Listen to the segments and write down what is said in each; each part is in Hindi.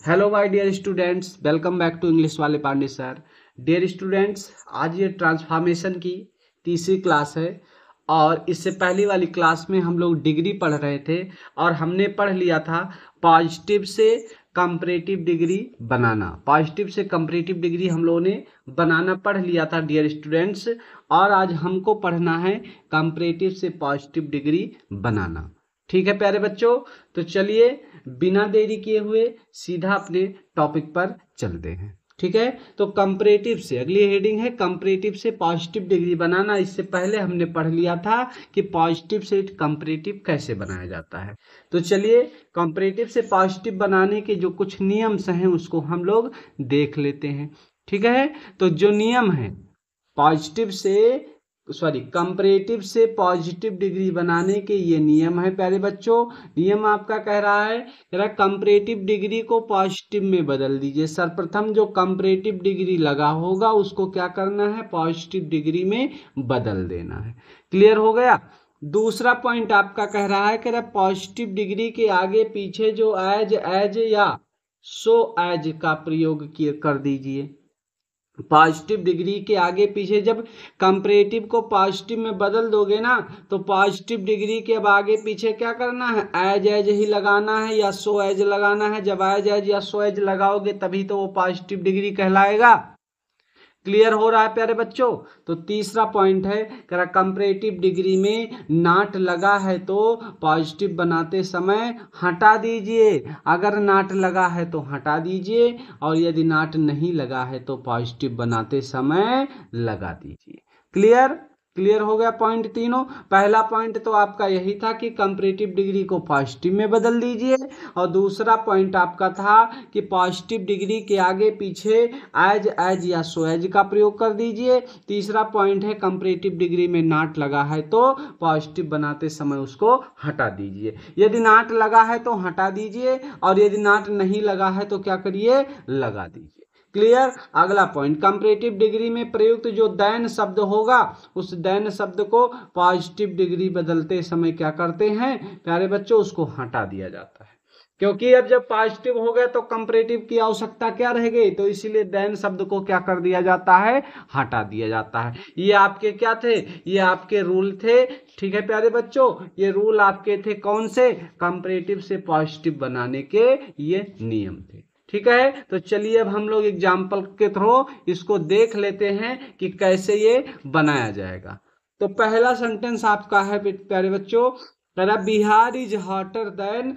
Hello my dear students, welcome back to English वाले पांडे सर। डियर स्टूडेंट्स, आज ये ट्रांसफॉर्मेशन की तीसरी क्लास है और इससे पहली वाली क्लास में हम लोग डिग्री पढ़ रहे थे और हमने पढ़ लिया था पॉजिटिव से कंपैरेटिव डिग्री बनाना। पॉजिटिव से कंपैरेटिव डिग्री हम लोगों ने बनाना पढ़ लिया था डियर स्टूडेंट्स, और आज हमको पढ़ना है कंपैरेटिव से पॉजिटिव डिग्री बनाना। ठीक है प्यारे बच्चों, तो चलिए बिना देरी किए हुए सीधा अपने टॉपिक पर चलते हैं। ठीक है, तो कंपैरेटिव से अगली हेडिंग है कंपैरेटिव से पॉजिटिव डिग्री बनाना। इससे पहले हमने पढ़ लिया था कि पॉजिटिव से कंपैरेटिव कैसे बनाया जाता है। तो चलिए कंपैरेटिव से पॉजिटिव बनाने के जो कुछ नियम्स हैं उसको हम लोग देख लेते हैं। ठीक है, तो जो नियम है कंपैरेटिव से पॉजिटिव डिग्री बनाने के ये नियम है प्यारे बच्चों। नियम आपका कह रहा है कंपैरेटिव डिग्री को पॉजिटिव में बदल दीजिए। सर्वप्रथम जो कंपैरेटिव डिग्री लगा होगा उसको क्या करना है, पॉजिटिव डिग्री में बदल देना है। क्लियर हो गया। दूसरा पॉइंट आपका कह रहा है पॉजिटिव डिग्री के आगे पीछे जो एज या सो एज का प्रयोग कर दीजिए। पॉजिटिव डिग्री के आगे पीछे जब कंपैरेटिव को पॉजिटिव में बदल दोगे ना, तो पॉजिटिव डिग्री के अब आगे पीछे क्या करना है, एज ही लगाना है या सो एज लगाना है। जब एज या सो एज लगाओगे तभी तो वो पॉजिटिव डिग्री कहलाएगा। क्लियर हो रहा है प्यारे बच्चों। तो तीसरा पॉइंट है कंपैरेटिव डिग्री में नॉट लगा है तो पॉजिटिव बनाते समय हटा दीजिए। अगर नॉट लगा है तो हटा दीजिए और यदि नॉट नहीं लगा है तो पॉजिटिव बनाते समय लगा दीजिए। क्लियर हो गया पॉइंट तीनों। पहला पॉइंट तो आपका यही था कि कंपैरेटिव डिग्री को पॉजिटिव में बदल दीजिए, और दूसरा पॉइंट आपका था कि पॉजिटिव डिग्री के आगे पीछे एज या सो एज का प्रयोग कर दीजिए। तीसरा पॉइंट है कंपैरेटिव डिग्री में नॉट लगा है तो पॉजिटिव बनाते समय उसको हटा दीजिए। यदि नॉट लगा है तो हटा दीजिए और यदि नॉट नहीं लगा है तो क्या करिए, लगा दीजिए। क्लियर। अगला पॉइंट, कंपैरेटिव डिग्री में प्रयुक्त जो देन शब्द होगा उस देन शब्द को पॉजिटिव डिग्री बदलते समय क्या करते हैं प्यारे बच्चों, उसको हटा दिया जाता है। क्योंकि अब जब पॉजिटिव हो गया तो कंपैरेटिव की आवश्यकता क्या रह गई, तो इसीलिए देन शब्द को क्या कर दिया जाता है, हटा दिया जाता है। ये आपके क्या थे, ये आपके रूल थे। ठीक है प्यारे बच्चों, ये रूल आपके थे कौन से, कंपैरेटिव से पॉजिटिव बनाने के ये नियम थे। ठीक है, तो चलिए अब हम लोग एग्जाम्पल के थ्रू इसको देख लेते हैं कि कैसे ये बनाया जाएगा। तो पहला सेंटेंस आपका है प्यारे बच्चों, Bihar is hotter then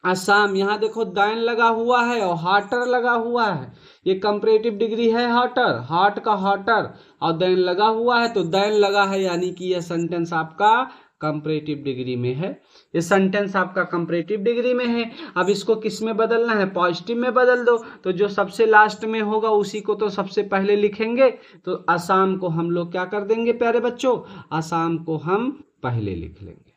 Assam. यहाँ देखो दैन लगा हुआ है और हार्टर लगा हुआ है। ये कंपैरेटिव डिग्री है हॉटर, हॉट का हॉटर, और दैन लगा हुआ है तो दैन लगा है, यानी कि यह सेंटेंस आपका कंपैरेटिव डिग्री में है। ये सेंटेंस आपका कंपैरेटिव डिग्री में है। अब इसको किस में बदलना है, पॉजिटिव में बदल दो। तो जो सबसे लास्ट में होगा उसी को तो सबसे पहले लिखेंगे। तो असम को हम लोग क्या कर देंगे प्यारे बच्चों, असम को हम पहले लिख लेंगे।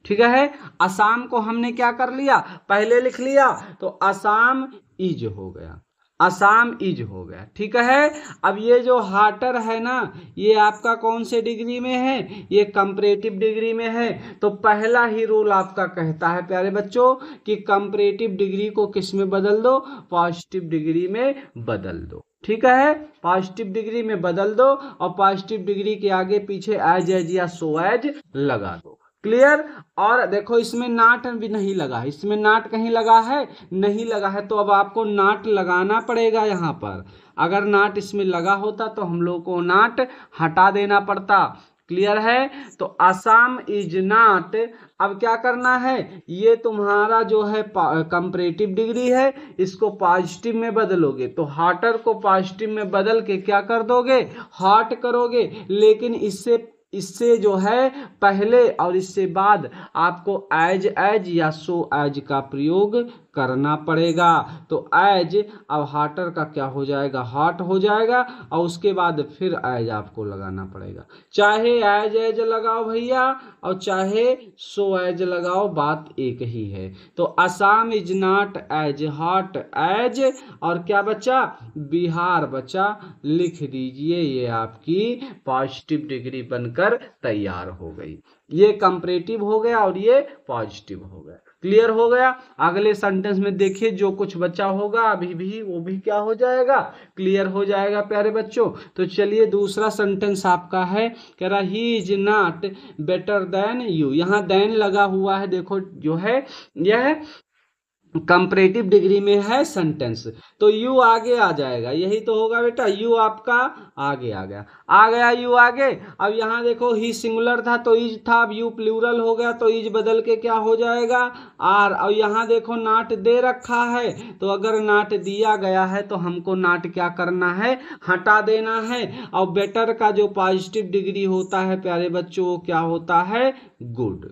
ठीक है, असम को हमने क्या कर लिया, पहले लिख लिया, तो असम इज हो गया, असम इज हो गया। ठीक है, अब ये जो हार्टर है ना, ये आपका कौन से डिग्री में है, ये कंपैरेटिव डिग्री में है। तो पहला ही रूल आपका कहता है प्यारे बच्चों कि कंपैरेटिव डिग्री को किस में बदल दो, पॉजिटिव डिग्री में बदल दो। ठीक है, पॉजिटिव डिग्री में बदल दो और पॉजिटिव डिग्री के आगे पीछे एज या सो एज लगा दो। क्लियर। और देखो इसमें नाट भी नहीं लगा है, इसमें नाट कहीं लगा है, नहीं लगा है, तो अब आपको नाट लगाना पड़ेगा यहाँ पर। अगर नाट इसमें लगा होता तो हम लोग को नाट हटा देना पड़ता। क्लियर है, तो असम इज नॉट। अब क्या करना है, ये तुम्हारा जो है कंपैरेटिव डिग्री है, इसको पॉजिटिव में बदलोगे तो हॉटर को पॉजिटिव में बदल के क्या कर दोगे, हॉट करोगे। लेकिन इससे जो है पहले और इससे बाद आपको एज या सो एज का प्रयोग करना पड़ेगा। तो एज अब हार्टर का क्या हो जाएगा, हॉट हो जाएगा, और उसके बाद फिर एज आपको लगाना पड़ेगा। चाहे एज लगाओ भैया और चाहे सो एज लगाओ, बात एक ही है। तो Assam is not as hot as, और क्या बचा, बिहार बचा, लिख दीजिए। ये आपकी पॉजिटिव डिग्री बनकर तैयार हो गई। ये कंपैरेटिव हो गया और ये पॉजिटिव हो गया। क्लियर हो गया। अगले सेंटेंस में देखिए जो कुछ बचा होगा अभी भी वो भी क्या हो जाएगा, क्लियर हो जाएगा प्यारे बच्चों। तो चलिए दूसरा सेंटेंस आपका है, कह रहा he is not better than you. यहाँ देन लगा हुआ है, देखो जो है यह कंपैरेटिव डिग्री में है सेंटेंस, तो यू आगे आ जाएगा, यही तो होगा बेटा, यू आपका आगे आ गया यू आगे। अब यहाँ देखो ही सिंगुलर था तो इज था, अब यू प्लूरल हो गया तो इज बदल के क्या हो जाएगा आर। अब यहाँ देखो नाट दे रखा है, तो अगर नाट दिया गया है तो हमको नाट क्या करना है, हटा देना है। और बेटर का जो पॉजिटिव डिग्री होता है प्यारे बच्चों वो क्या होता है, गुड।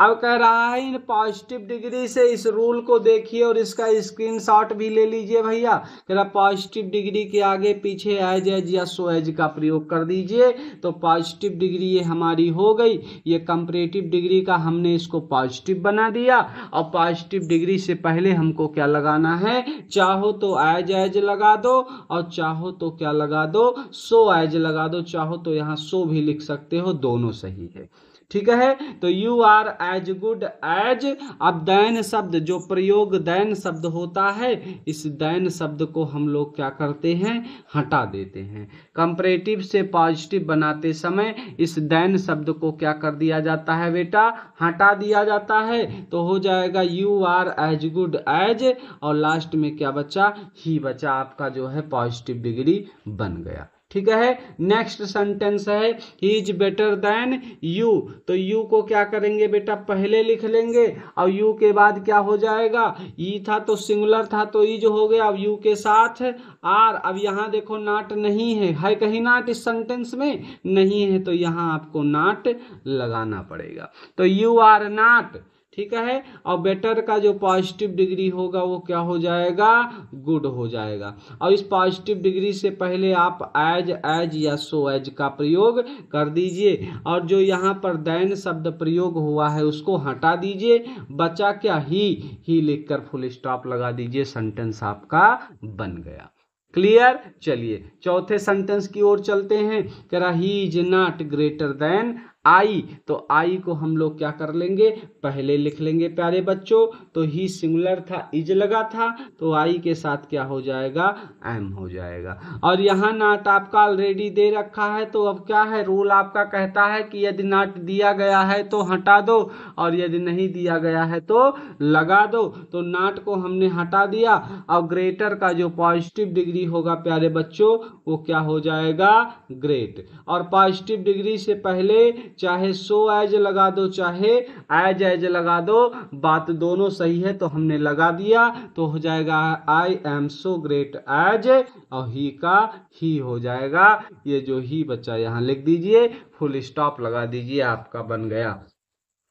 अब कह रहा है इन पॉजिटिव डिग्री से इस रूल को देखिए और इसका स्क्रीनशॉट भी ले लीजिए भैया। कह रहा पॉजिटिव डिग्री के आगे पीछे एज एज या सो एज का प्रयोग कर दीजिए, तो पॉजिटिव डिग्री ये हमारी हो गई। ये कंपैरेटिव डिग्री का हमने इसको पॉजिटिव बना दिया, और पॉजिटिव डिग्री से पहले हमको क्या लगाना है, चाहो तो एज एज लगा दो और चाहो तो क्या लगा दो, सो एज लगा दो, चाहो तो यहाँ सो भी लिख सकते हो, दोनों सही है। ठीक है, तो you are as good as. अब दैन शब्द जो प्रयोग दैन शब्द होता है, इस दैन शब्द को हम लोग क्या करते हैं, हटा देते हैं। कंपैरेटिव से पॉजिटिव बनाते समय इस दैन शब्द को क्या कर दिया जाता है बेटा, हटा दिया जाता है, तो हो जाएगा you are as good as, और लास्ट में क्या बचा, ही बचा, आपका जो है पॉजिटिव डिग्री बन गया। ठीक है, नेक्स्ट सेंटेंस है he is better than you. तो यू को क्या करेंगे बेटा, पहले लिख लेंगे, और यू के बाद क्या हो जाएगा, ई था तो सिंगुलर था तो इज हो गया, अब यू के साथ आर। अब यहाँ देखो नाट नहीं है कहीं नाट इस सेंटेंस में नहीं है, तो यहाँ आपको नाट लगाना पड़ेगा, तो यू आर नाट। ठीक है, और बेटर का जो पॉजिटिव डिग्री होगा वो क्या हो जाएगा, गुड हो जाएगा। और इस पॉजिटिव डिग्री से पहले आप एज एज या सो एज का प्रयोग कर दीजिए, और जो यहाँ पर दैन शब्द प्रयोग हुआ है उसको हटा दीजिए, बचा क्या, ही लिखकर फुल स्टॉप लगा दीजिए, सेंटेंस आपका बन गया। क्लियर। चलिए चौथे सेंटेंस की ओर चलते हैं। कह रहा he is not greater than I, तो आई को हम लोग क्या कर लेंगे, पहले लिख लेंगे प्यारे बच्चों, तो ही सिंगुलर था इज लगा था, तो आई के साथ क्या हो जाएगा, एम हो जाएगा। और यहाँ नाट आपका ऑलरेडी दे रखा है, तो अब क्या है, रूल आपका कहता है कि यदि नाट दिया गया है तो हटा दो, और यदि नहीं दिया गया है तो लगा दो। तो नाट को हमने हटा दिया, और ग्रेटर का जो पॉजिटिव डिग्री होगा प्यारे बच्चों वो क्या हो जाएगा, ग्रेट। और पॉजिटिव डिग्री से पहले चाहे सो एज लगा दो चाहे एज एज लगा दो, बात दोनों सही है, तो हमने लगा दिया, तो हो जाएगा I am so great as, और ही का ही हो जाएगा। ये जो ही बच्चा यहाँ लिख दीजिए, फुल स्टॉप लगा दीजिए, आपका बन गया।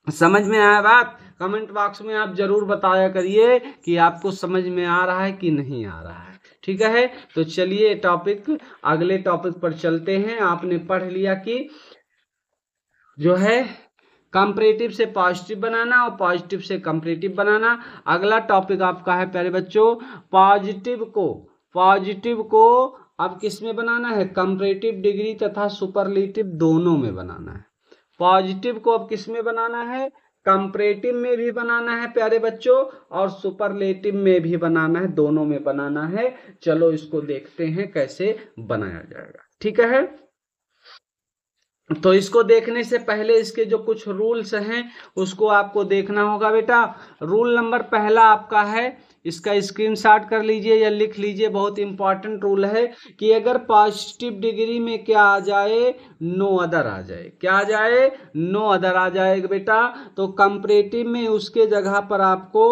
समझ में आया बात, कमेंट बॉक्स में आप जरूर बताया करिए कि आपको समझ में आ रहा है कि नहीं आ रहा है। ठीक है, तो चलिए अगले टॉपिक पर चलते हैं। आपने पढ़ लिया कि जो है कंपैरेटिव से पॉजिटिव बनाना और पॉजिटिव से कंपैरेटिव बनाना। अगला टॉपिक आपका है प्यारे बच्चों, पॉजिटिव को अब किस में बनाना है, कंपैरेटिव डिग्री तथा सुपरलेटिव दोनों में बनाना है। पॉजिटिव को अब किस में बनाना है, कंपैरेटिव में भी बनाना है प्यारे बच्चों, और सुपरलेटिव में भी बनाना है, दोनों में बनाना है। चलो इसको देखते हैं कैसे बनाया जाएगा। ठीक है, तो इसको देखने से पहले इसके जो कुछ रूल्स हैं उसको आपको देखना होगा बेटा। रूल नंबर पहला आपका है, इसका स्क्रीनशॉट कर लीजिए या लिख लीजिए, बहुत इंपॉर्टेंट रूल है कि अगर पॉजिटिव डिग्री में क्या आ जाए, नो अदर आ जाए, क्या आ जाए, नो अदर आ जाएगा बेटा, तो कंपैरेटिव में उसके जगह पर आपको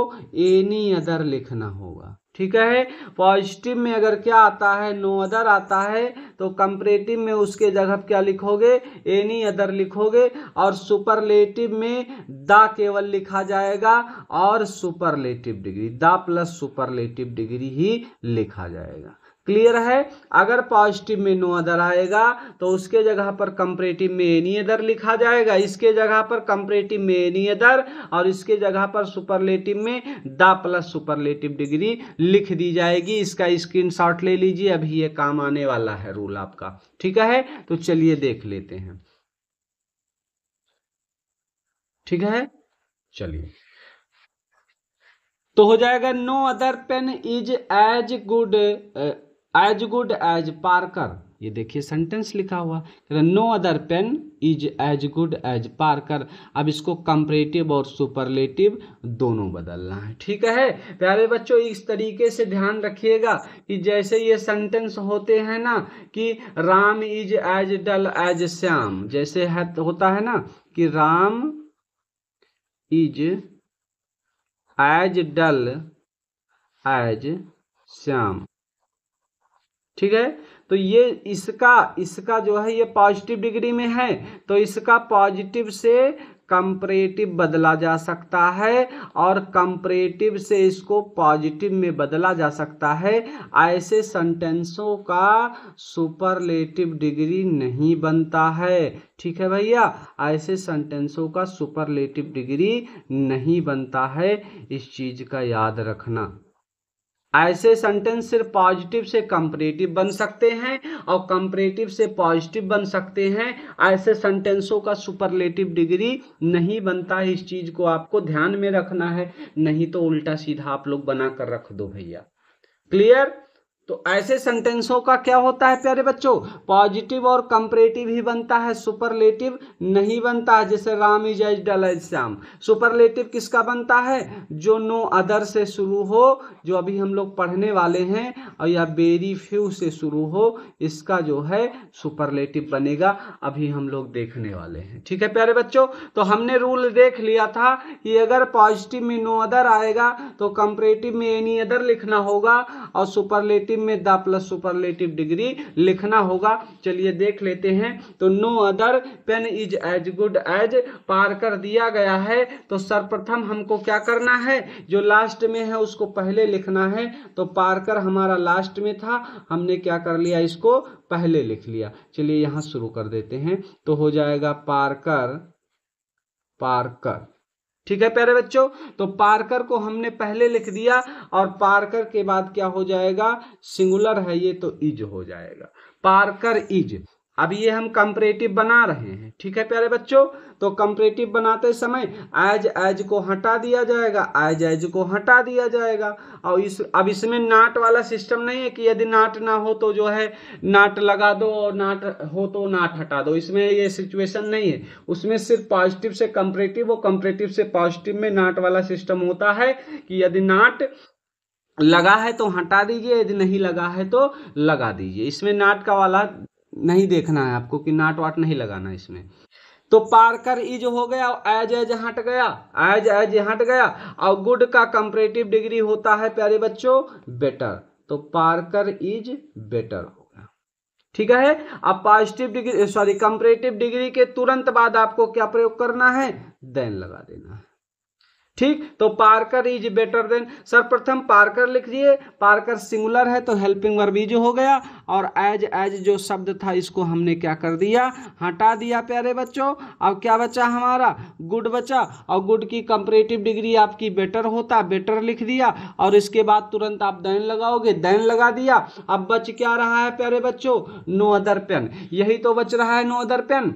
एनी अदर लिखना होगा। ठीक है, पॉजिटिव में अगर क्या आता है, नो अदर आता है, तो कंपैरेटिव में उसके जगह क्या लिखोगे, एनी अदर लिखोगे, और सुपरलेटिव में द केवल लिखा जाएगा, और superlative degree the plus superlative degree ही लिखा जाएगा। क्लियर है। अगर पॉजिटिव में नो अदर आएगा तो उसके जगह पर कंपैरेटिव में एनी अदर लिखा जाएगा, इसके जगह पर कंपैरेटिव में एनी अदर, और इसके जगह पर सुपरलेटिव में द प्लस सुपरलेटिव डिग्री लिख दी जाएगी। इसका स्क्रीनशॉट ले लीजिए, अभी ये काम आने वाला है रूल आपका। ठीक है, तो चलिए देख लेते हैं। ठीक है, चलिए तो हो जाएगा no other pen is as good as Parker. ये देखिए सेंटेंस लिखा हुआ, no other pen is as good as Parker. अब इसको कंपैरेटिव और सुपरलेटिव दोनों बदलना है। ठीक है प्यारे बच्चों, इस तरीके से ध्यान रखिएगा कि जैसे ये सेंटेंस होते हैं ना कि Ram is as dull as Shyam, जैसे है होता है ना कि Ram is as dull as Shyam. ठीक है, तो ये इसका जो है ये पॉजिटिव डिग्री में है, तो इसका पॉजिटिव से कंपैरेटिव बदला जा सकता है और कंपैरेटिव से इसको पॉजिटिव में बदला जा सकता है। ऐसे सेंटेंसों का सुपरलेटिव डिग्री नहीं बनता है। ठीक है भैया, ऐसे सेंटेंसों का सुपरलेटिव डिग्री नहीं बनता है, इस चीज का याद रखना। ऐसे सेंटेंस सिर्फ पॉजिटिव से कंपैरेटिव बन सकते हैं और कंपैरेटिव से पॉजिटिव बन सकते हैं। ऐसे सेंटेंसों का सुपरलेटिव डिग्री नहीं बनता है, इस चीज को आपको ध्यान में रखना है, नहीं तो उल्टा सीधा आप लोग बना कर रख दो भैया। क्लियर? तो ऐसे सेंटेंसों का क्या होता है प्यारे बच्चों, पॉजिटिव और कंपैरेटिव ही बनता है, सुपरलेटिव नहीं बनता है। जैसे Ram is as dull as Shyam, superlative किसका बनता है, जो नो अदर से शुरू हो, जो अभी हम लोग पढ़ने वाले हैं, और या वेरी फ्यू से शुरू हो, इसका जो है सुपरलेटिव बनेगा, अभी हम लोग देखने वाले हैं। ठीक है प्यारे बच्चों, तो हमने रूल देख लिया था कि अगर पॉजिटिव में नो अदर आएगा तो कंपैरेटिव में एनी अदर लिखना होगा और सुपरलेटिव में द प्लस सुपरलेटिव डिग्री लिखना होगा। चलिए देख लेते हैं। तो no other pen is as good as Parker दिया गया है, तो सर्वप्रथम हमको क्या करना है, जो लास्ट में है उसको पहले लिखना है। तो पार्कर हमारा लास्ट में था, हमने क्या कर लिया, इसको पहले लिख लिया। चलिए यहां शुरू कर देते हैं, तो हो जाएगा पार्कर पार्कर। ठीक है प्यारे बच्चों, तो पार्कर को हमने पहले लिख दिया और पार्कर के बाद क्या हो जाएगा, सिंगुलर है ये तो इज हो जाएगा, पार्कर इज। अब ये हम कंपैरेटिव बना रहे हैं। ठीक है प्यारे बच्चों, तो कंपैरेटिव बनाते समय एज को हटा दिया जाएगा, एज को हटा दिया जाएगा। और अब इसमें नाट वाला सिस्टम नहीं है कि यदि नाट ना हो तो जो है नाट लगा दो और नाट हो तो नाट हटा दो, इसमें ये सिचुएशन नहीं है। उसमें सिर्फ पॉजिटिव से कंपैरेटिव हो, कंपैरेटिव से पॉजिटिव में नाट वाला सिस्टम होता है कि यदि नाट लगा है तो हटा दीजिए, यदि नहीं लगा है तो लगा दीजिए। इसमें नाट का वाला नहीं देखना है आपको कि नाट वाट नहीं लगाना इसमें। तो पार्कर इज हो गया, एज हट गया, एज हट गया। और गुड का कंपैरेटिव डिग्री होता है प्यारे बच्चों बेटर, तो पार्कर इज बेटर हो गया। ठीक है, अब positive degree sorry comparative degree के तुरंत बाद आपको क्या प्रयोग करना है, देन लगा देना है। ठीक, तो पार्कर इज बेटर देन, सर्वप्रथम पार्कर लिख दिए, पार्कर सिंगुलर है तो हेल्पिंग वर्ब इज हो गया, और एज जो शब्द था इसको हमने क्या कर दिया, हटा दिया प्यारे बच्चों। अब क्या बचा हमारा, गुड बचा, और गुड की कंपैरेटिव डिग्री आपकी बेटर होता, बेटर लिख दिया, और इसके बाद तुरंत आप देन लगाओगे, देन लगा दिया। अब बच क्या रहा है प्यारे बच्चों, नो अदर पेन, यही तो बच रहा है, नो अदर पेन।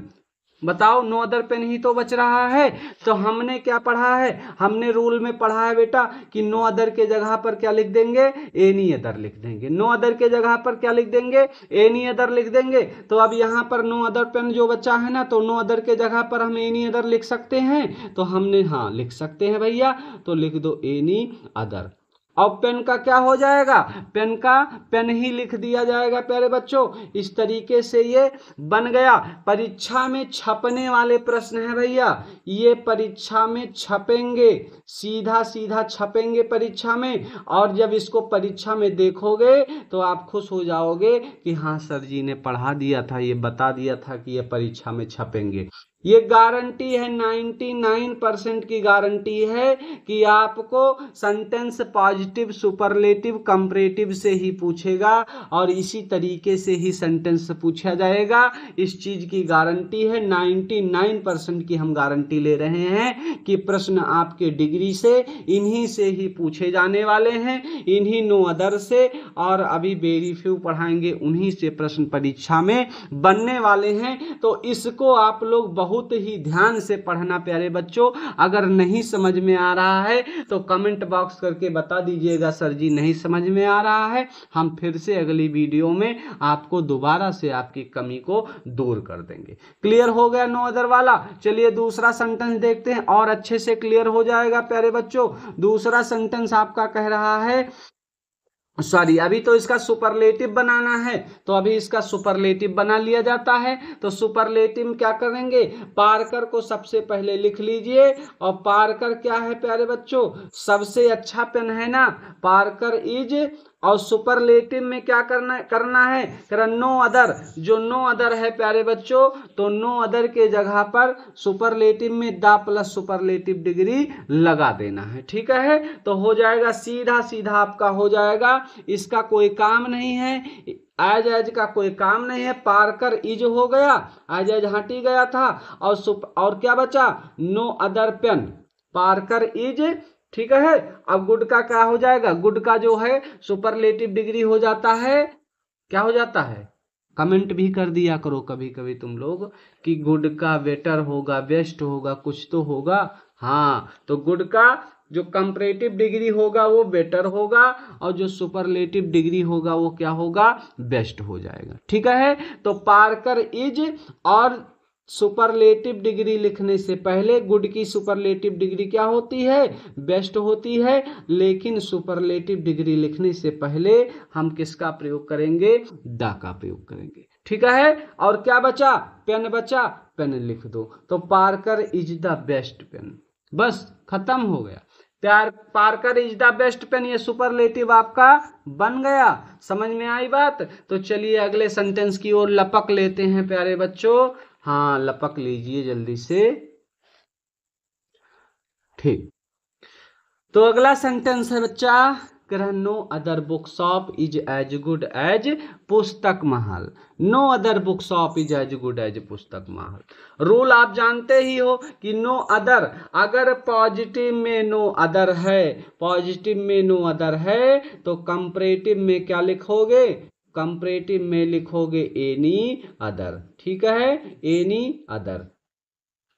बताओ, नो अदर पेन ही तो बच रहा है। तो हमने क्या पढ़ा है, हमने रूल में पढ़ा है बेटा कि नो अदर के जगह पर क्या लिख देंगे, एनी अदर लिख देंगे। नो अदर के जगह पर क्या लिख देंगे, एनी अदर लिख देंगे। तो अब यहाँ पर नो अदर पेन जो बचा है ना, तो नो अदर के जगह पर हम एनी अदर लिख सकते हैं, तो हमने हाँ लिख सकते हैं भैया, तो लिख दो एनी अदर। अब पेन का क्या हो जाएगा, पेन का पेन ही लिख दिया जाएगा प्यारे बच्चों। इस तरीके से ये बन गया। परीक्षा में छपने वाले प्रश्न है भैया, ये परीक्षा में छपेंगे, सीधा सीधा छपेंगे परीक्षा में। और जब इसको परीक्षा में देखोगे तो आप खुश हो जाओगे कि हाँ सर जी ने पढ़ा दिया था, ये बता दिया था कि ये परीक्षा में छपेंगे। ये गारंटी है, 99% की गारंटी है कि आपको सेंटेंस पॉजिटिव, सुपरलेटिव, कंपैरेटिव से ही पूछेगा और इसी तरीके से ही सेंटेंस पूछा जाएगा। इस चीज की गारंटी है, 99% की हम गारंटी ले रहे हैं कि प्रश्न आपके डिग्री से इन्हीं से ही पूछे जाने वाले हैं, इन्हीं नो अदर से, और अभी वेरी फ्यू पढ़ाएंगे उन्हीं से प्रश्न परीक्षा में बनने वाले हैं। तो इसको आप लोग बहुत बहुत ही ध्यान से पढ़ना प्यारे बच्चों। अगर नहीं समझ में आ रहा है तो कमेंट बॉक्स करके बता दीजिएगा सर जी नहीं समझ में आ रहा है, हम फिर से अगली वीडियो में आपको दोबारा से आपकी कमी को दूर कर देंगे। क्लियर हो गया नो अदर वाला? चलिए दूसरा सेंटेंस देखते हैं और अच्छे से क्लियर हो जाएगा प्यारे बच्चों। दूसरा सेंटेंस आपका कह रहा है, सॉरी अभी तो इसका सुपरलेटिव बनाना है, तो अभी इसका सुपरलेटिव बना लिया जाता है। तो सुपरलेटिव क्या करेंगे, पार्कर को सबसे पहले लिख लीजिए। और पार्कर क्या है प्यारे बच्चों, सबसे अच्छा पेन है ना, पार्कर इज। और सुपरलेटिव में क्या करना है नो अदर। जो नो अदर है प्यारे बच्चों, तो नो अदर के जगह पर सुपरलेटिव में द प्लस सुपरलेटिव डिग्री लगा देना है। ठीक है, तो हो जाएगा सीधा सीधा आपका हो जाएगा। इसका कोई काम नहीं है, एज का कोई काम नहीं है। पार्कर इज हो गया, एज हटी गया था। और क्या बचा, no other pen, Parker is. ठीक है, अब गुड का क्या हो जाएगा, गुड का जो है सुपरलेटिव डिग्री हो जाता है, क्या हो जाता है, कमेंट भी कर दिया करो कभी कभी तुम लोग कि गुड का बेटर होगा, बेस्ट होगा, कुछ तो होगा। हाँ, तो गुड का जो कंपैरेटिव डिग्री होगा वो बेटर होगा, और जो सुपरलेटिव डिग्री होगा वो क्या होगा, बेस्ट हो जाएगा। ठीक है, तो पार्कर इज और सुपरलेटिव डिग्री लिखने से पहले गुड की सुपरलेटिव डिग्री क्या होती है, बेस्ट होती है। लेकिन सुपरलेटिव डिग्री लिखने से पहले हम किसका प्रयोग करेंगे, द का प्रयोग करेंगे। ठीक है, और क्या बचा, पेन बचा, पेन लिख दो। तो Parker is the best pen, बस खत्म हो गया। Parker is the best pen, ये सुपरलेटिव आपका बन गया। समझ में आई बात? तो चलिए अगले सेंटेंस की ओर लपक लेते हैं प्यारे बच्चों। हाँ, लपक लीजिए जल्दी से। ठीक, तो अगला सेंटेंस है बच्चा, no other book shop is as good as Pustak Mahal. No other book shop is as good as Pustak Mahal. Rule आप जानते ही हो कि नो अदर, अगर पॉजिटिव में नो अदर है, पॉजिटिव में नो अदर है, तो कंपैरेटिव में क्या लिखोगे, कंपैरेटिव में लिखोगे एनी अदर। ठीक है, एनी अदर।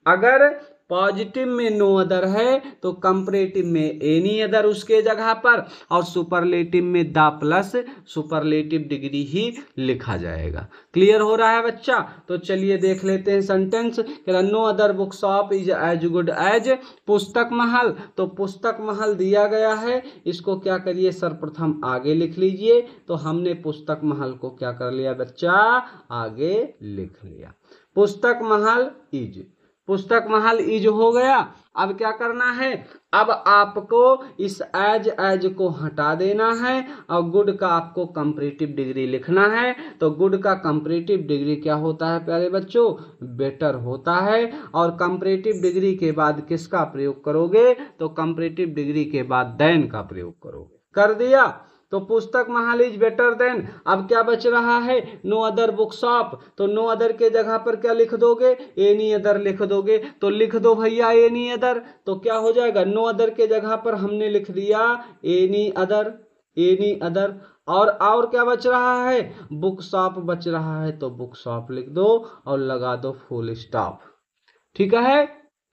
अगर पॉजिटिव में नो अदर है तो कंपैरेटिव में एनी अदर उसके जगह पर, और सुपरलेटिव में द प्लस सुपरलेटिव डिग्री ही लिखा जाएगा। क्लियर हो रहा है बच्चा? तो चलिए देख लेते हैं sentence. No other book shop is as good as Pustak Mahal. तो पुस्तक महल दिया गया है, इसको क्या करिए, सर्वप्रथम आगे लिख लीजिए। तो हमने पुस्तक महल को क्या कर लिया बच्चा, आगे लिख लिया। पुस्तक महल इज, पुस्तक महल इज हो गया। अब क्या करना है, अब आपको इस एज को हटा देना है, और गुड का आपको कंपैरेटिव डिग्री लिखना है। तो गुड का कंपैरेटिव डिग्री क्या होता है प्यारे बच्चों, बेटर होता है। और कंपैरेटिव डिग्री के बाद किसका प्रयोग करोगे, तो कंपैरेटिव डिग्री के बाद देन का प्रयोग करोगे। कर दिया, तो पुस्तक महल इज बेटर देन। अब क्या बच रहा है, नो अदर बुक शॉप। तो नो अदर के जगह पर क्या लिख दोगे, एनी अदर लिख दोगे। तो लिख दो भैया एनी अदर। तो क्या हो जाएगा, नो अदर के जगह पर हमने लिख दिया एनी अदर, एनी अदर। और क्या बच रहा है, बुक शॉप बच रहा है, तो बुक शॉप लिख दो और लगा दो फुल स्टॉप। ठीक है,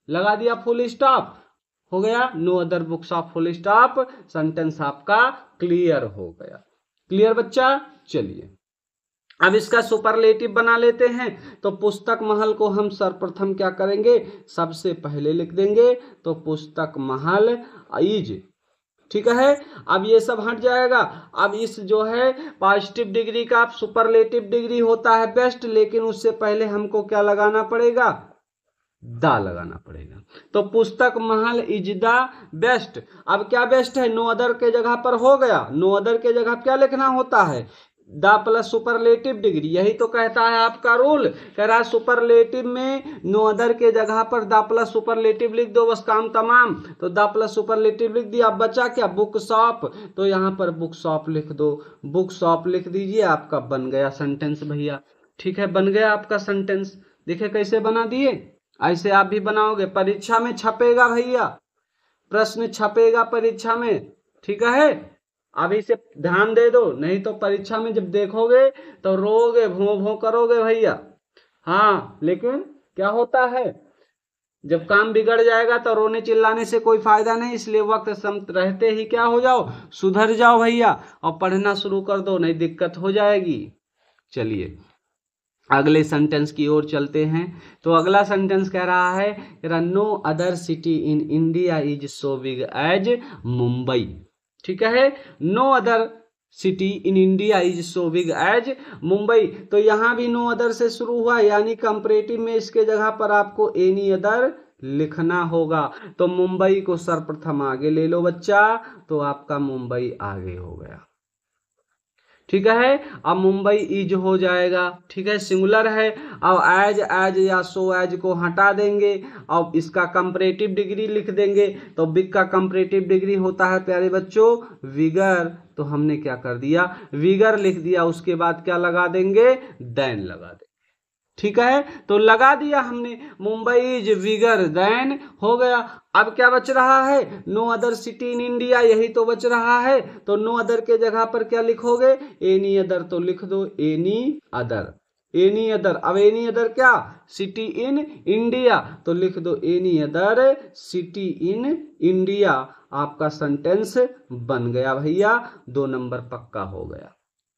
लगा दिया फुल स्टॉप, हो गया no other book shop full stop. Sentence आपका क्लियर हो गया। क्लियर बच्चा? चलिए अब इसका सुपरलेटिव बना लेते हैं। तो पुस्तक महल को हम सर्वप्रथम क्या करेंगे, सबसे पहले लिख देंगे। तो पुस्तक महल इज, ठीक है। अब ये सब हट जाएगा। अब इस जो है पॉजिटिव डिग्री का सुपरलेटिव डिग्री होता है बेस्ट, लेकिन उससे पहले हमको क्या लगाना पड़ेगा, द लगाना पड़ेगा। तो पुस्तक महल इज द बेस्ट। अब क्या बेस्ट है, नो अदर के जगह पर हो गया, नो अदर के जगह क्या लिखना होता है, द प्लस सुपरलेटिव डिग्री। यही तो कहता है आपका रूल, कह रहा है सुपरलेटिव में नो अदर के जगह पर द प्लस सुपरलेटिव लिख दो, बस काम तमाम। तो द प्लस सुपरलेटिव लिख दिया। अब बचा क्या, बुक शॉप। तो यहाँ पर बुक शॉप लिख दो, बुक शॉप लिख दीजिए। आपका बन गया सेंटेंस भैया। ठीक है, बन गया आपका सेंटेंस। देखिए कैसे बना दिए, ऐसे आप भी बनाओगे, परीक्षा में छपेगा भैया, प्रश्न छपेगा परीक्षा में। ठीक है, अभी से ध्यान दे दो, नहीं तो परीक्षा में जब देखोगे तो रोगे, भों भों करोगे भैया। हाँ, लेकिन क्या होता है, जब काम बिगड़ जाएगा तो रोने चिल्लाने से कोई फायदा नहीं, इसलिए वक्त सम रहते ही क्या हो जाओ, सुधर जाओ भैया और पढ़ना शुरू कर दो, नहीं दिक्कत हो जाएगी। चलिए अगले सेंटेंस की ओर चलते हैं। तो अगला सेंटेंस कह रहा है no other city in India is so big as Mumbai. ठीक है, no other city in India is so big as Mumbai. तो यहां भी नो अदर से शुरू हुआ, यानी कंपैरेटिव में इसके जगह पर आपको एनी अदर लिखना होगा। तो मुंबई को सर्वप्रथम आगे ले लो बच्चा, तो आपका मुंबई आगे हो गया। ठीक है, अब मुंबई इज हो जाएगा। ठीक है, सिंगुलर है। अब एज एज या सो एज को हटा देंगे, अब इसका कंपैरेटिव डिग्री लिख देंगे। तो बिग का कंपैरेटिव डिग्री होता है प्यारे बच्चों विगर, तो हमने क्या कर दिया, विगर लिख दिया। उसके बाद क्या लगा देंगे, देन लगा देंगे। ठीक है, तो लगा दिया हमने, मुंबई इज विगर देन हो गया। अब क्या बच रहा है, no other city in India, यही तो बच रहा है। तो नो अदर के जगह पर क्या लिखोगे, एनी अदर, तो लिख दो एनी अदर, एनी अदर। अब एनी अदर क्या, सिटी इन इंडिया, तो लिख दो any other city in India. आपका सेंटेंस बन गया भैया, 2 नंबर पक्का हो गया।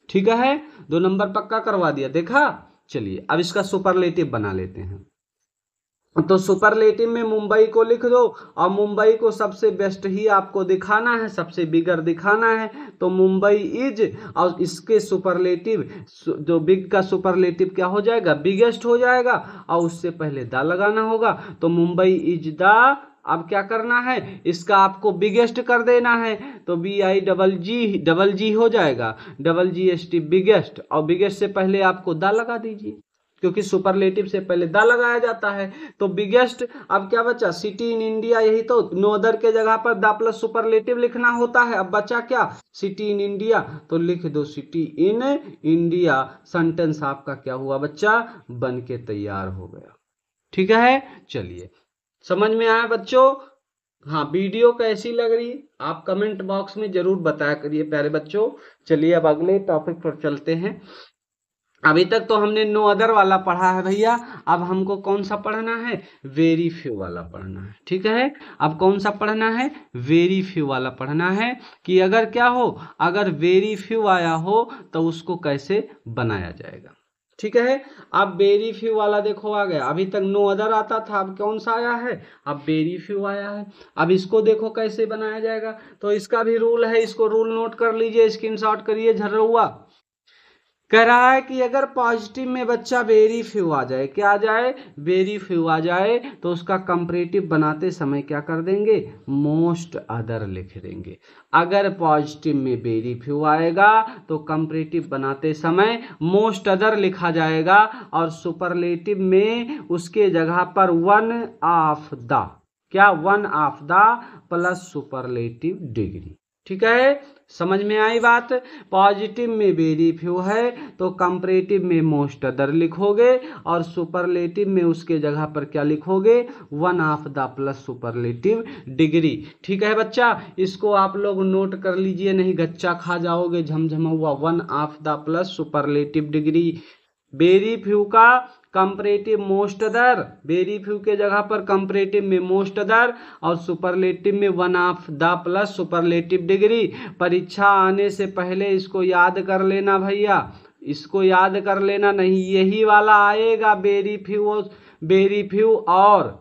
ठीक है, 2 नंबर पक्का करवा दिया, देखा। चलिए अब इसका सुपरलेटिव बना लेते हैं। तो सुपरलेटिव में मुंबई को लिख दो, और मुंबई को सबसे बेस्ट ही आपको दिखाना है, सबसे बिगर दिखाना है। तो मुंबई इज, और इसके सुपरलेटिव, जो बिग का सुपरलेटिव क्या हो जाएगा, बिगेस्ट हो जाएगा, और उससे पहले दा लगाना होगा। तो मुंबई इज द, अब क्या करना है, इसका आपको बिगेस्ट कर देना है। तो BIGG हो जाएगा, GST बिगेस्ट, और बिगेस्ट से पहले आपको दा लगा दीजिए, क्योंकि सुपरलेटिव से पहले दा लगाया जाता है। तो बिगेस्ट, अब क्या बचा, सिटी इन इंडिया, यही तो नो अदर के जगह पर दा प्लस सुपरलेटिव लिखना होता है। अब बचा क्या, सिटी इन इंडिया, तो लिख दो सिटी इन इंडिया। सेंटेंस आपका क्या हुआ बच्चा, बन के तैयार हो गया। ठीक है, चलिए समझ में आया बच्चों। हाँ, वीडियो कैसी लग रही आप कमेंट बॉक्स में जरूर बताया करिए प्यारे बच्चों। चलिए अब अगले टॉपिक पर चलते हैं। अभी तक तो हमने नो अदर वाला पढ़ा है भैया, अब हमको कौन सा पढ़ना है, वेरी फ्यू वाला पढ़ना है। ठीक है, अब कौन सा पढ़ना है, वेरी फ्यू वाला पढ़ना है, कि अगर क्या हो, अगर वेरी फ्यू आया हो तो उसको कैसे बनाया जाएगा। ठीक है, अब वेरी फ्यू वाला देखो आ गया। अभी तक नो अदर आता था, अब कौन सा आया है, अब वेरी फ्यू आया है। अब इसको देखो कैसे बनाया जाएगा। तो इसका भी रूल है, इसको रूल नोट कर लीजिए, स्क्रीनशॉट करिए झर्रउआ। कह रहा है कि अगर पॉजिटिव में बच्चा वेरी फ्यू आ जाए, क्या आ जाए, वेरी फ्यू आ जाए, तो उसका कंपैरेटिव बनाते समय क्या कर देंगे, मोस्ट अदर लिख देंगे। अगर पॉजिटिव में वेरी फ्यू आएगा तो कंपैरेटिव बनाते समय मोस्ट अदर लिखा जाएगा, और सुपरलेटिव में उसके जगह पर वन ऑफ द, क्या, one of the plus superlative degree. ठीक है, समझ में आई बात। पॉजिटिव में वेरी फ्यू है तो कंपैरेटिव में मोस्ट अदर लिखोगे, और सुपरलेटिव में उसके जगह पर क्या लिखोगे, one of the plus superlative degree. ठीक है बच्चा, इसको आप लोग नोट कर लीजिए, नहीं गच्चा खा जाओगे झमझमा हुआ। One of the plus superlative degree, very few का comparative most other, very few के जगह पर कंपैरेटिव में मोस्ट अदर, और सुपरलेटिव में one of the plus superlative degree. परीक्षा आने से पहले इसको याद कर लेना भैया, इसको याद कर लेना, नहीं यही वाला आएगा, वेरी फ्यू और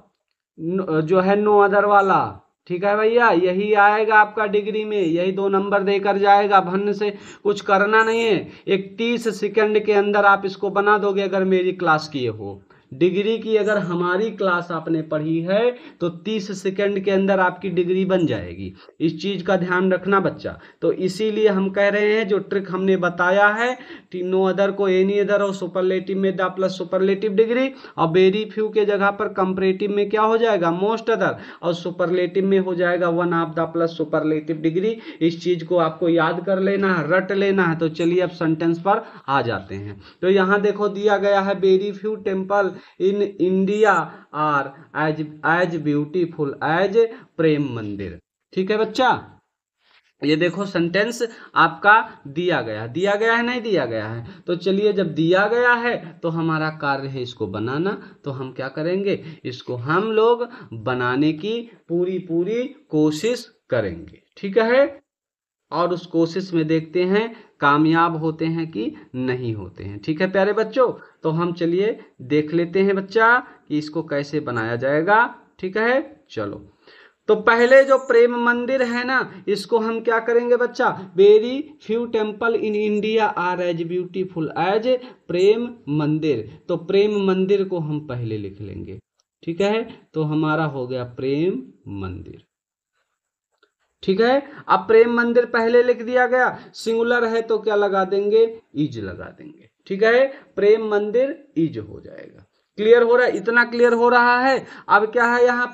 जो है नो अदर वाला। ठीक है भैया, यही आएगा आपका डिग्री में, यही 2 नंबर देकर जाएगा। भन्न से कुछ करना नहीं है, 31 सेकंड के अंदर आप इसको बना दोगे अगर मेरी क्लास किए हो। डिग्री की अगर हमारी क्लास आपने पढ़ी है तो 30 सेकंड के अंदर आपकी डिग्री बन जाएगी। इस चीज का ध्यान रखना बच्चा। तो इसीलिए हम कह रहे हैं जो ट्रिक हमने बताया है, नो अदर को एनी अदर और सुपरलेटिव में द प्लस सुपरलेटिव डिग्री, और वेरी फ्यू के जगह पर कंपैरेटिव में क्या हो जाएगा, मोस्ट अदर, और सुपरलेटिव में हो जाएगा one of the plus superlative degree. इस चीज को आपको याद कर लेना है, रट लेना है। तो चलिए अब सेंटेंस पर आ जाते हैं। तो यहाँ देखो दिया गया है, very few temple in India are as beautiful as Prem Mandir. ठीक है बच्चा, ये देखो सेंटेंस आपका दिया गया है नहीं दिया गया है। तो चलिए जब दिया गया है तो हमारा कार्य है इसको बनाना, तो हम क्या करेंगे, इसको हम लोग बनाने की पूरी कोशिश करेंगे, ठीक है। और उस कोशिश में देखते हैं कामयाब होते हैं कि नहीं होते हैं, ठीक है प्यारे बच्चों। तो हम चलिए देख लेते हैं बच्चा कि इसको कैसे बनाया जाएगा, ठीक है। चलो, तो पहले जो प्रेम मंदिर है ना, इसको हम क्या करेंगे बच्चा, very few temple in India are as beautiful as Prem Mandir. तो प्रेम मंदिर को हम पहले लिख लेंगे, ठीक है। तो हमारा हो गया प्रेम मंदिर, ठीक है। अब प्रेम मंदिर पहले लिख दिया गया, सिंगुलर है तो क्या लगा देंगे, इज लगा देंगे, ठीक है। प्रेम मंदिर इज हो जाएगा। क्लियर हो रहा है, इतना क्लियर हो रहा है। अब क्या है यहाँ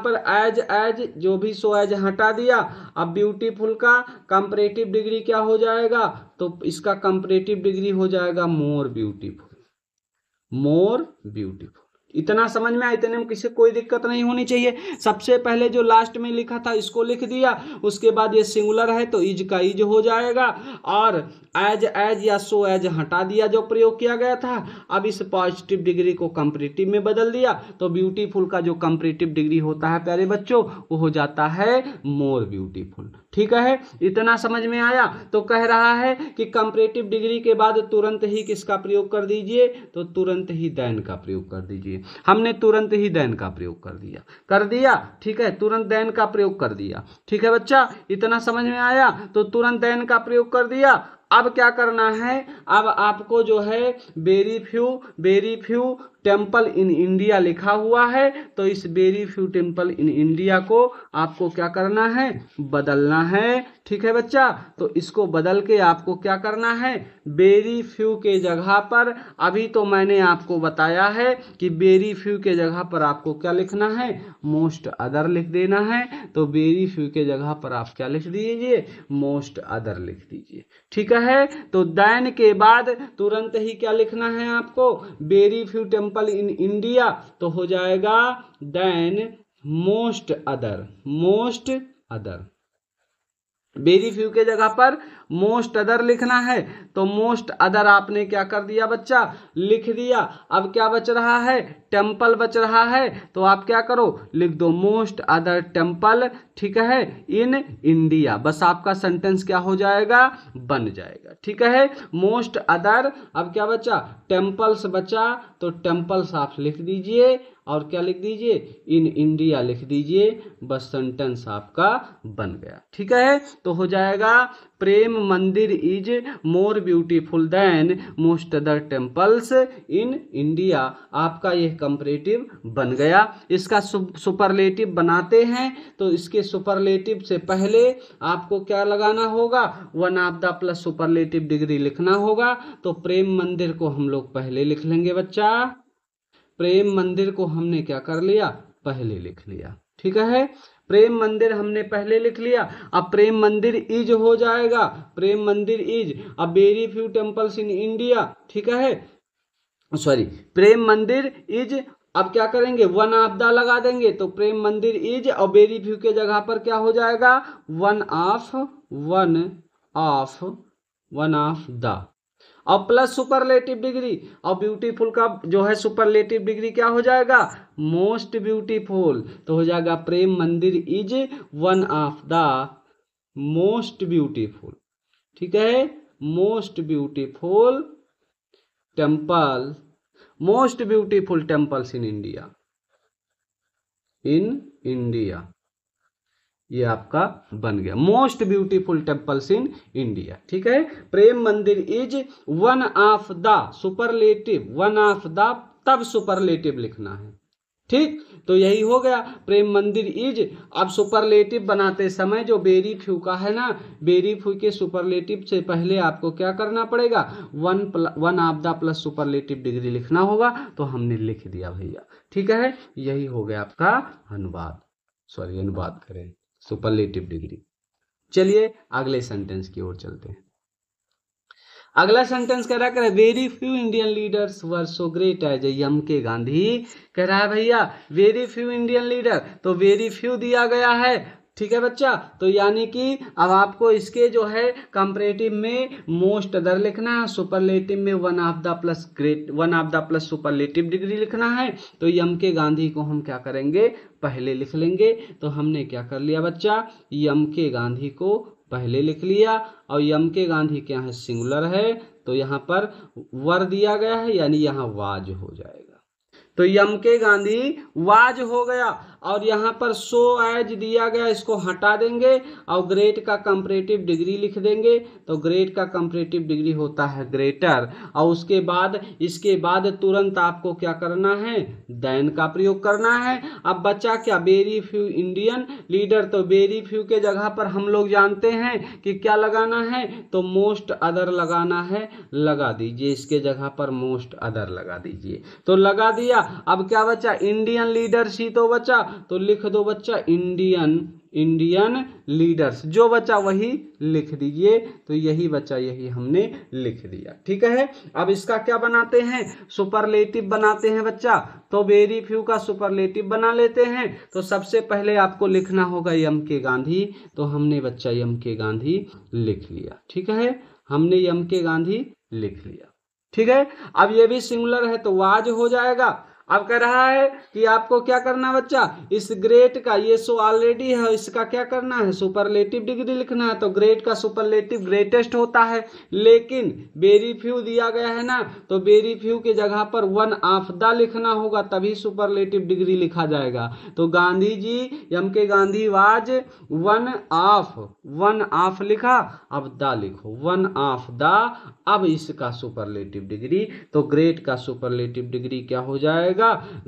पर एज जो भी सो एज हटा दिया। अब ब्यूटीफुल का कंपैरेटिव डिग्री क्या हो जाएगा, तो इसका कंपैरेटिव डिग्री हो जाएगा मोर ब्यूटीफुल, मोर ब्यूटीफुल। इतना समझ में आया, इतने में किसी कोई दिक्कत नहीं होनी चाहिए। सबसे पहले जो लास्ट में लिखा था इसको लिख दिया, उसके बाद ये सिंगुलर है तो इज का इज हो जाएगा, और एज या सो एज हटा दिया जो प्रयोग किया गया था। अब इस पॉजिटिव डिग्री को कंपैरेटिव में बदल दिया, तो ब्यूटीफुल का जो कंपैरेटिव डिग्री होता है प्यारे बच्चों, वो हो जाता है मोर ब्यूटीफुल, ठीक है। इतना समझ में आया। तो कह रहा है कि कंपैरेटिव डिग्री के बाद तुरंत ही किसका प्रयोग कर दीजिए, तो तुरंत ही देन का प्रयोग कर दीजिए। हमने तुरंत ही देन का प्रयोग कर दिया, ठीक है। तुरंत देन का प्रयोग कर दिया, ठीक है बच्चा। इतना समझ में आया। तो तुरंत देन का प्रयोग कर दिया। अब क्या करना है, अब आपको जो है very few temple in India लिखा हुआ है, तो इस very few temple in India को आपको क्या करना है, बदलना है, ठीक है बच्चा। तो इसको बदल के आपको क्या करना है, वेरी फ्यू के जगह पर, अभी तो मैंने आपको बताया है कि वेरी फ्यू के जगह पर आपको क्या लिखना है, मोस्ट अदर लिख देना है। तो वेरी फ्यू के जगह पर आप क्या लिख दीजिए, मोस्ट अदर लिख दीजिए, ठीक है। तो देन के बाद तुरंत ही क्या लिखना है आपको, very few temple in India, तो हो जाएगा than most other. Very few के जगह पर मोस्ट अदर लिखना है, तो मोस्ट अदर आपने क्या कर दिया बच्चा, लिख दिया। अब क्या बच रहा है, टेम्पल बच रहा है, तो आप क्या करो, लिख दो मोस्ट अदर टेम्पल, ठीक है, इन इंडिया। बस आपका सेंटेंस क्या हो जाएगा, बन जाएगा, ठीक है। मोस्ट अदर, अब क्या बचा, टेम्पल्स बचा, तो टेम्पल्स आप लिख दीजिए, और क्या लिख दीजिए, इन इंडिया लिख दीजिए। बस सेंटेंस आपका बन गया, ठीक है। तो हो जाएगा प्रेम मंदिर is more beautiful then most other temples in India. आपका यह कंपैरेटिव बन गया। इसका सुपरलेटिव बनाते हैं, तो इसके सुपरलेटिव से पहले आपको क्या लगाना होगा, one of the plus superlative degree लिखना होगा। तो प्रेम मंदिर को हम लोग पहले लिख लेंगे बच्चा, प्रेम मंदिर को हमने क्या कर लिया, पहले लिख लिया, ठीक है। प्रेम मंदिर हमने पहले लिख लिया। अब प्रेम मंदिर इज हो जाएगा, प्रेम मंदिर इज, अब very few temples in India, ठीक है, सॉरी, प्रेम मंदिर इज, अब क्या करेंगे, वन ऑफ द लगा देंगे, तो प्रेम मंदिर इज, और वेरी फ्यू के जगह पर क्या हो जाएगा, वन ऑफ द, और प्लस सुपरलेटिव डिग्री, और ब्यूटीफुल का जो है सुपरलेटिव डिग्री क्या हो जाएगा, मोस्ट ब्यूटीफुल। तो हो जाएगा प्रेम मंदिर is one of the most beautiful, ठीक है, most beautiful temples in India. ये आपका बन गया most beautiful temples in India, ठीक है। प्रेम मंदिर is one of the superlative, one of the, तब सुपरलेटिव लिखना है, ठीक। तो यही हो गया प्रेम मंदिर इज। अब सुपरलेटिव बनाते समय जो वेरी फ्यू का है ना, वेरी फ्यू के सुपरलेटिव से पहले आपको क्या करना पड़ेगा, one of the plus superlative degree लिखना होगा। तो हमने लिख दिया भैया, ठीक है। यही हो गया आपका अनुवाद करें सुपरलेटिव डिग्री। चलिए अगले सेंटेंस की ओर चलते हैं। अगला सेंटेंस कह रहा है very few Indian leaders were so great as M K Gandhi. कह रहा है भैया वेरी फ्यू इंडियन लीडर, तो वेरी फ्यू दिया गया है, ठीक है बच्चा। तो यानी कि अब आपको इसके जो है कंपैरेटिव में मोस्ट अदर लिखना है, सुपरलेटिव में one of the plus superlative degree लिखना है। तो यम के गांधी को हम क्या करेंगे, पहले लिख लेंगे। तो हमने क्या कर लिया बच्चा, यम के गांधी को पहले लिख लिया। और यम के गांधी क्या है, सिंगुलर है, तो यहाँ पर वर दिया गया है, यानी यहाँ वाज हो जाएगा। तो यम के गांधी वाज हो गया। और यहाँ पर सो एज दिया गया, इसको हटा देंगे और ग्रेट का कंपैरेटिव डिग्री लिख देंगे। तो ग्रेट का कंपैरेटिव डिग्री होता है ग्रेटर। और उसके बाद इसके बाद तुरंत आपको क्या करना है, देन का प्रयोग करना है। अब बच्चा क्या, वेरी फ्यू इंडियन लीडर, तो वेरी फ्यू के जगह पर हम लोग जानते हैं कि क्या लगाना है, तो मोस्ट अदर लगाना है, लगा दीजिए इसके जगह पर मोस्ट अदर लगा दीजिए। तो लगा दिया। अब क्या बचा, इंडियन लीडर्स ही तो बचा, तो लिख दो बच्चा इंडियन लीडर्स, जो बचा वही लिख दीजिए। तो यही बचा, यही हमने लिख दिया। ठीक है। अब इसका क्या बनाते हैं, सुपरलेटिव बनाते हैं बच्चा। तो वेरी फ्यू का सुपरलेटिव बना लेते हैं। तो सबसे पहले आपको लिखना होगा यम के गांधी। तो हमने बच्चा यम के गांधी लिख लिया। ठीक है, हमने यम के गांधी लिख लिया। ठीक है। अब ये भी सिंगुलर है तो वाज हो जाएगा। अब कह रहा है कि आपको क्या करना बच्चा, इस ग्रेट का, ये सो ऑलरेडी है, इसका क्या करना है, सुपरलेटिव डिग्री लिखना है। तो ग्रेट का सुपरलेटिव ग्रेटेस्ट होता है, लेकिन वेरी फ्यू दिया गया है ना, तो वेरी फ्यू के जगह पर वन ऑफ द लिखना होगा, तभी सुपरलेटिव डिग्री लिखा जाएगा। तो गांधी जी, यम के गांधी वाज वन ऑफ लिखा, अब द लिखो, वन ऑफ द। अब इसका सुपरलेटिव डिग्री, तो ग्रेट का सुपरलेटिव डिग्री क्या हो जाएगा,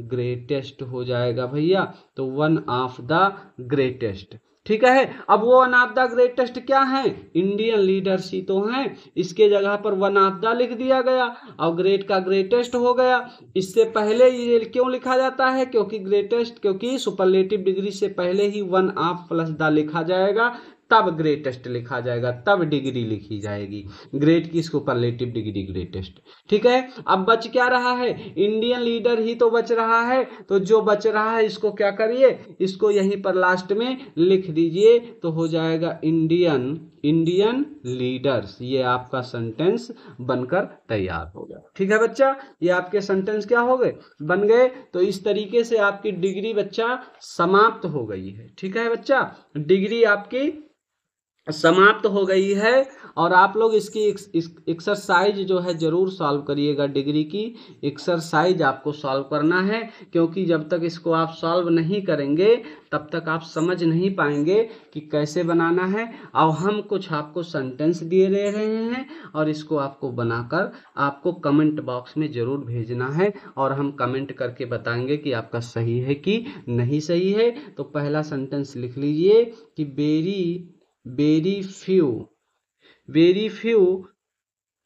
ग्रेटेस्ट हो जाएगा भैया। तो वन ऑफ द ग्रेटेस्ट। ठीक है। अब वो वन ऑफ द ग्रेटेस्ट क्या है, इंडियन लीडर्स ही तो हैं, इसके जगह पर वन ऑफ द लिख दिया गया और ग्रेट का ग्रेटेस्ट हो गया। इससे पहले ये क्यों लिखा जाता है, क्योंकि ग्रेटेस्ट, क्योंकि सुपरलेटिव डिग्री से पहले ही वन ऑफ प्लस द लिखा जाएगा, तब ग्रेटेस्ट लिखा जाएगा, तब डिग्री लिखी जाएगी। ग्रेट की सुपरलेटिव डिग्री ग्रेटेस्ट। ठीक है। अब बच क्या रहा है, इंडियन लीडर ही तो बच रहा है। तो जो बच रहा है इसको क्या करिए, इसको यहीं पर लास्ट में लिख दीजिए, तो हो जाएगा इंडियन लीडर्स। ये आपका सेंटेंस बनकर तैयार हो गया। ठीक है बच्चा, ये आपके सेंटेंस क्या हो गए, बन गए। तो इस तरीके से आपकी डिग्री बच्चा समाप्त हो गई है। ठीक है बच्चा, डिग्री आपकी समाप्त हो गई है। और आप लोग इसकी एक्सरसाइज जो है जरूर सॉल्व करिएगा। डिग्री की एक्सरसाइज आपको सॉल्व करना है, क्योंकि जब तक इसको आप सॉल्व नहीं करेंगे तब तक आप समझ नहीं पाएंगे कि कैसे बनाना है। और हम कुछ आपको सेंटेंस दिए दे रहे हैं और इसको आपको बनाकर आपको कमेंट बॉक्स में जरूर भेजना है, और हम कमेंट करके बताएंगे कि आपका सही है कि नहीं सही है। तो पहला सेंटेंस लिख लीजिए कि वेरी फ्यू,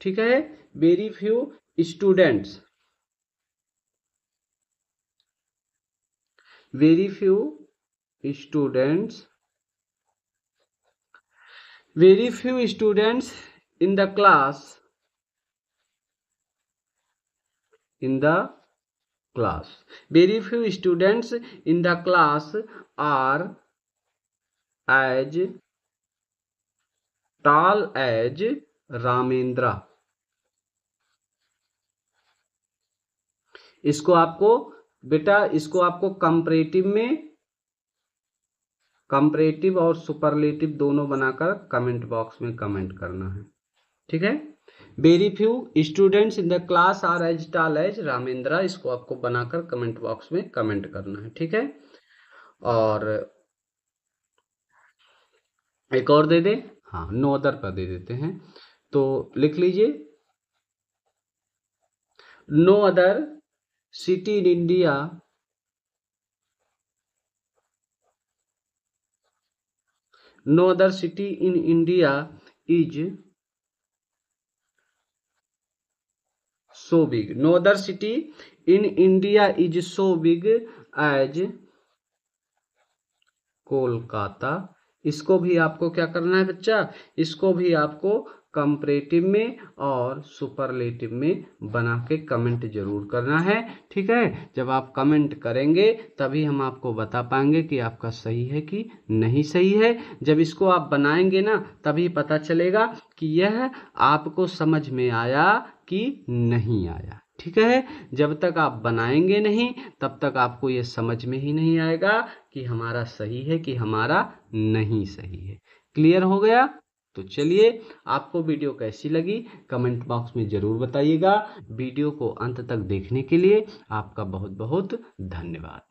ठीक है, very few students, very few students in the class very few students in the class are as tall as Ramendra. इसको आपको बेटा, इसको आपको कंपैरेटिव और सुपरलेटिव दोनों बनाकर कमेंट बॉक्स में कमेंट करना है। ठीक है। Very few students in the class are as tall as Ramendra, इसको आपको बनाकर कमेंट बॉक्स में कमेंट करना है। ठीक है। और एक और दे दे, हाँ, नो अदर पर दे देते हैं। तो लिख लीजिए, no other city in India is so big. No other city in India is so big as Kolkata. इसको भी आपको क्या करना है बच्चा, इसको भी आपको कंपैरेटिव में और सुपरलेटिव में बना के कमेंट जरूर करना है। ठीक है, जब आप कमेंट करेंगे तभी हम आपको बता पाएंगे कि आपका सही है कि नहीं सही है। जब इसको आप बनाएंगे ना तभी पता चलेगा कि यह आपको समझ में आया कि नहीं आया। ठीक है, जब तक आप बनाएंगे नहीं तब तक आपको ये समझ में ही नहीं आएगा कि हमारा सही है कि हमारा नहीं सही है। क्लियर हो गया? तो चलिए, आपको वीडियो कैसी लगी कमेंट बॉक्स में जरूर बताइएगा। वीडियो को अंत तक देखने के लिए आपका बहुत बहुत धन्यवाद।